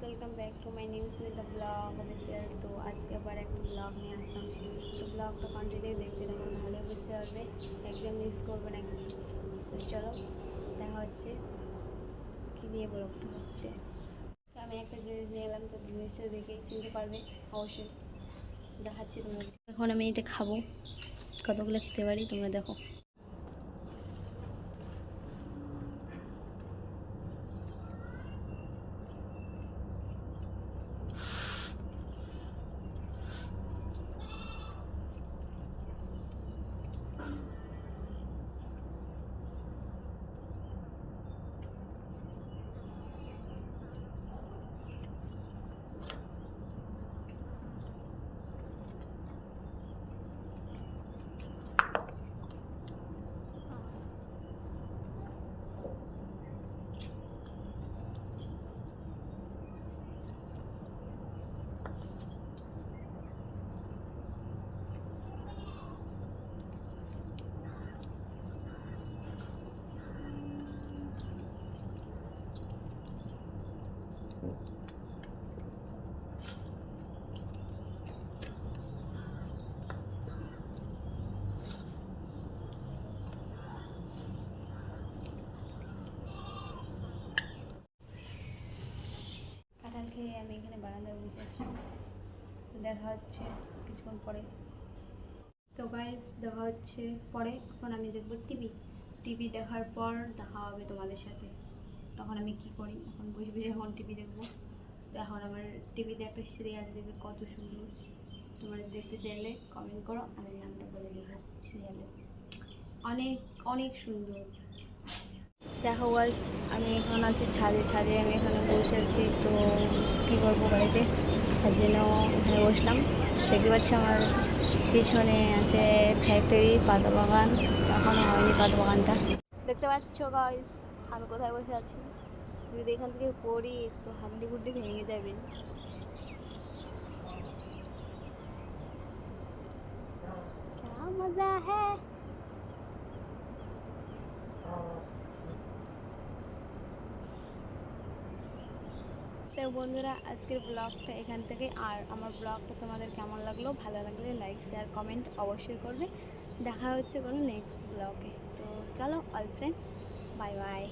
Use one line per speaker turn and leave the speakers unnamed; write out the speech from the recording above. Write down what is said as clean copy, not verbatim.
Welcome back to my news with the blog official. তো আজকে আবার একটা ব্লগ নিয়ে আসলাম। তো ব্লগটা কন্টিনিউ দেখতে থাকো, তাহলে বুঝতে পারবে, একদম মিস করবে না কিন্তু। তো চলো দেখা হচ্ছে কী নিয়ে ব্লগটা হচ্ছে। তো আমি একটা জিনিস নিয়ে এলাম, তো জিনিসটা দেখে চিনতে পারবে অবশ্যই। দেখাচ্ছি তোমরা। এখন আমি এটা খাবো, কতগুলো খেতে পারি তোমরা দেখো। কাঁঠাল খেয়ে আমি এখানে বারান্দায় বসে আছি। দেখা হচ্ছে কিছুক্ষণ পরে। তো গাইস দেখা হচ্ছে পরে। এখন আমি দেখবো টিভি দেখার পর দেখা হবে তোমাদের সাথে। তখন আমি কি করি, এখন বসে বসে এখন টিভি দেখবো। তো এখন আমার টিভিতে একটা সিরিয়াল দেখবে, কত সুন্দর। তোমরা দেখতে চাইলে কমেন্ট করো, আমি নামটা বলে দেবো সিরিয়ালে। অনেক অনেক সুন্দর। দেখো গাইস, আমি এখন আছি ছাদে আমি এখানে বসে আছি। তো কী করবো বাড়িতে, তার জন্য এখানে বসলাম। দেখতে পাচ্ছি আমার পিছনে আছে ফ্যাক্টরি, পাতা বাগান। এখনও হয়নি পাতা বাগানটা। দেখতে পাচ্ছ গাইস আমি কোথায় বসে আছি। যদি এখান থেকে পড়ি তো হাড্ডি গুড্ডি ভেঙে যাবে। क्या मजा है। তো বন্ধুরা, আজকের ব্লগটা এখান থেকে। আর আমার ব্লগটা তোমাদের কেমন লাগলো, ভালো লাগলে লাইক শেয়ার কমেন্ট অবশ্যই করবে। দেখা হচ্ছে কোনো নেক্সট ব্লগে। তো চলো অল ফ্রেন্ড, বাই বাই।